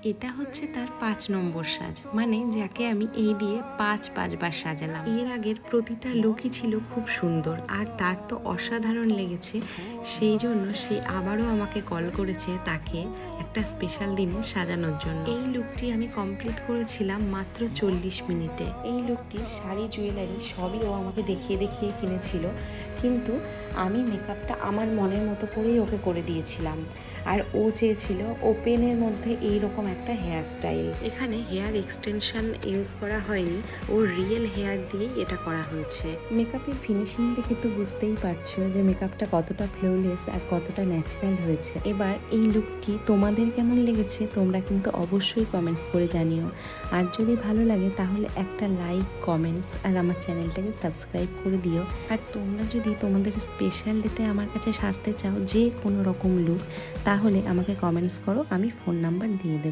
এটা হচ্ছে তার ৫ নম্বর সাজ, মানে যাকে আমি এই দিয়ে ৫ বার সাজালাম। এর আগের প্রতিটা লুকই ছিল খুব সুন্দর, আর তার তো অসাধারণ লেগেছে। সেই জন্য সে আবারও আমাকে কল করেছে তাকে একটা স্পেশাল দিনে সাজানোর জন্য। এই লুকটি আমি কমপ্লিট করেছিলাম মাত্র ৪০ মিনিটে। এই লুকটির শাড়ি, জুয়েলারি সবই ও আমাকে দেখিয়ে দেখিয়ে কিনেছিল, কিন্তু আমি মেকআপটা আমার মনের মতো করেই ওকে করে দিয়েছিলাম। আর ও চেয়েছিল ওপেনের মধ্যে এইরকম একটা হেয়ার স্টাইল। এখানে হেয়ার এক্সটেনশন ইউজ করা হয়নি, ওর রিয়েল হেয়ার দিয়েই এটা করা হয়েছে। মেকআপের ফিনিশিং দেখে তো বুঝতেই পারছো যে মেকআপটা কতটা ফ্লোলেস আর কতটা ন্যাচারাল হয়েছে। এবার এই লুকটি তোমাদের কেমন লেগেছে তোমরা কিন্তু অবশ্যই কমেন্টস করে জানিও। আর যদি ভালো লাগে তাহলে একটা লাইক, কমেন্টস আর আমার চ্যানেলটাকে সাবস্ক্রাইব করে দিও। আর তোমরা যদি তোমাদের স্পেশাল ডেতে আমার কাছে সাজতে চাও যে কোনো রকম লুক, তাহলে আমাকে কমেন্টস করো, আমি ফোন নাম্বার দিয়ে দেবো।